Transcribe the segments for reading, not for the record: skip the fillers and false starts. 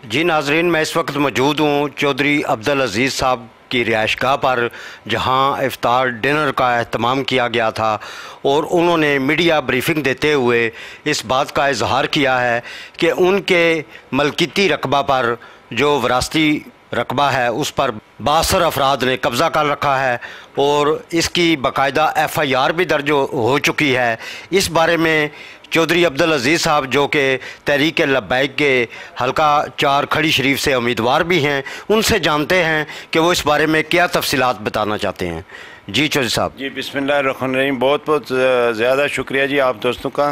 जी नाजरीन, मैं इस वक्त मौजूद हूँ चौधरी अब्दुल अजीज़ साहब की रिहाइशगाह पर, जहाँ इफ्तार डिनर का अहतमाम किया गया था और उन्होंने मीडिया ब्रीफिंग देते हुए इस बात का इजहार किया है कि उनके मलकिती रकबा पर जो वरासती रकबा है उस पर 62 अफराद ने कब्ज़ा कर रखा है और इसकी बाकायदा FIR भी दर्ज हो चुकी है। इस बारे में चौधरी अब्दुल अजीज़ साहब, जो कि तहरीक लब्बैक के हल्का 4 खड़ी शरीफ से उम्मीदवार भी हैं, उनसे जानते हैं कि वो इस बारे में क्या तफसीलात बताना चाहते हैं। जी चौधरी साहब। जी बिस्मिल्लाहिर्रहमानिर्रहीम, बहुत बहुत ज़्यादा शुक्रिया जी आप दोस्तों का।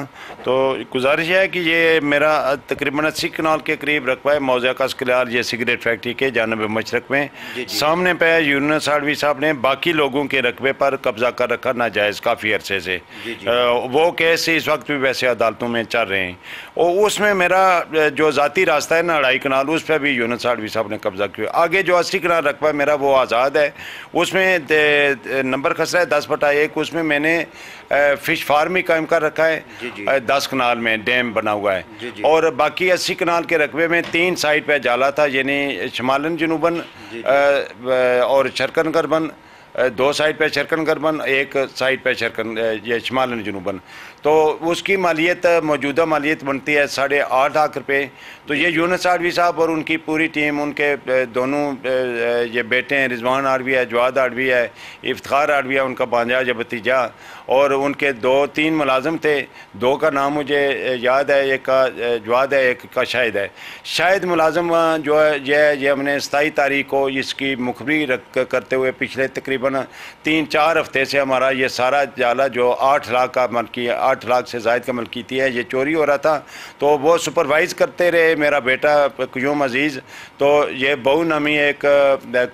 तो गुजारिश है कि ये मेरा तकरीबन 80 कनाल के करीब रकबा है मौज़ा कस्कलार, ये सिगरेट फैक्ट्री के जानब मशरक़ में। सामने पे यूनुस आडवी साहब ने बाकी लोगों के रकबे पर कब्ज़ा कर रखा नाजायज़ काफ़ी अरसे से। वो केस इस वक्त भी वैसे अदालतों में चल रहे हैं और उसमें मेरा जो ज़ाती रास्ता है ना 2.5 कनाल, उस पर भी यूनुस आडवी साहब ने कब्ज़ा किया। आगे जो 80 कनाल रकबा मेरा वो आज़ाद है, उसमें नंबर खसरा है 10/1, उसमें मैंने फ़िश फार्म ही कायम कर रखा है। 10 कनाल में डैम बना हुआ है और बाकी 80 कनाल के रकबे में 3 साइड पे जाला था, यानी शमालन जनूबन और शरकन गरबन, 2 साइड पे शरकन गरबन, 1 साइड पे शरकन ये शमालन जनूबन। तो उसकी मालियत मौजूदा मालियत बनती है 8.5 लाख रुपये। तो ये यूनुस आडवी साहब और उनकी पूरी टीम, उनके दोनों ये बेटे हैं, रिजवान आडवी है, जवाद आडवी है, इफ्तार आडवी है उनका भांजा या भतीजा, और उनके 2-3 मुलाजम थे। 2 का नाम मुझे याद है, एक का जवाद है, एक का शाहिद है। शाहिद मुलाजम जो है ये हमने 27 तारीख को इसकी मुखबरी करते हुए पिछले तकरीबन 3-4 हफ्ते से हमारा ये सारा जाला जो 8 लाख का मलकी 8 लाख से ज़ायद का मलकीती है, ये चोरी हो रहा था। तो वो सुपरवाइज़ करते रहे मेरा बेटा क्यूम अजीज़। तो ये बहु नामी एक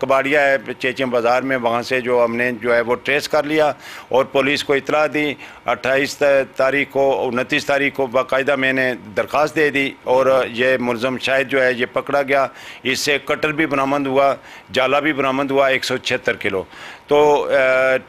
कबाड़िया है चेचिम बाज़ार में, वहाँ से जो हमने जो है वो ट्रेस कर लिया और पुलिस को इतला दी। 28 तारीख को 29 तारीख को बाकायदा मैंने दरख्वास्त दे दी और ये मुलज़म शाहिद जो है ये पकड़ा गया। इससे कटर भी बरामद हुआ, जाला भी बरामद हुआ 176 किलो। तो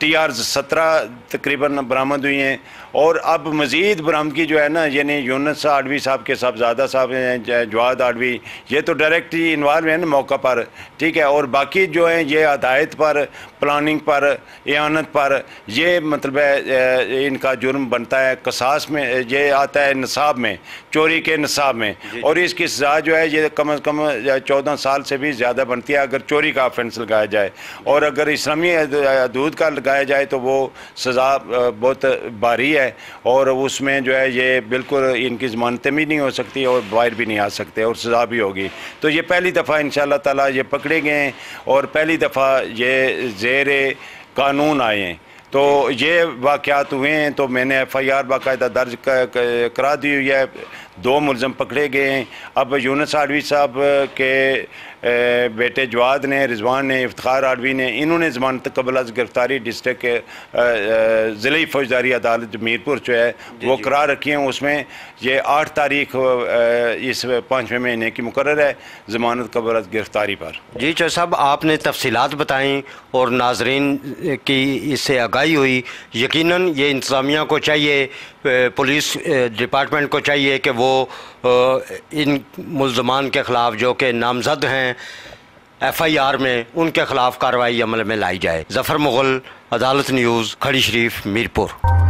TR 17 तकरीबन बरामद हुई हैं और अब मज़ीद बरामदगी जो है ना, यानी यूनुस आडवी साहब के साहबजादा साहब हैं, जवाद आडवी, ये तो डायरेक्ट ही इन्वॉल्व हैं ना मौका पर, ठीक है। और बाकी जो हैं ये हदायत पर, प्लानिंग पर, एहानत पर, ये मतलब है इनका जुर्म बनता है। कसास में ये आता है निसाब में, चोरी के निसाब में, और इसकी सज़ा जो है ये कम अज़ कम 14 साल से भी ज़्यादा बनती है अगर चोरी का ऑफेंस लगाया जाए। और अगर इस्लामी हदूद का लगाया जाए तो वो सज़ा बहुत भारी है और उसमें जो है ये बिल्कुल इनकी ज़मानतें भी नहीं हो सकती और बाहर भी नहीं आ सकते और सज़ा भी होगी। तो ये पहली दफ़ा इंशाअल्लाह ताला ये पकड़े गए हैं और पहली दफ़ा ये ज़ेरे कानून आए हैं। तो ये वाक़यात हुए हैं तो मैंने FIR बाकायदा दर्ज करा दी हुई है। 2 मुलज़म पकड़े गए हैं। अब यूनुस आडवी साहब के बेटे जवाद ने, रिजवान ने, इफ्तार आडवी ने, इन्होंने ज़मानत कबल अज़ गिरफ्तारी डिस्ट्रिक्ट के ज़िले फौजदारी अदालत मीरपुर जो है वो करार रखी हैं। उसमें ये 8 तारीख इस 5वें महीने की मुकर्रर है ज़मानत कबल अज़ गिरफ्तारी पर। जी चौधरी साहब, आपने तफसीलात बताई और नाजरीन की इससे आगाही हुई। यकीनन ये इंतज़ामिया को चाहिए, पुलिस डिपार्टमेंट को चाहिए कि वो इन मुल्ज़मान के ख़िलाफ़ जो कि नामज़द हैं FIR में, उनके ख़िलाफ़ कार्रवाई अमल में लाई जाए। ज़फ़र मुग़ल, अदालत न्यूज़, खड़ी शरीफ, मीरपुर।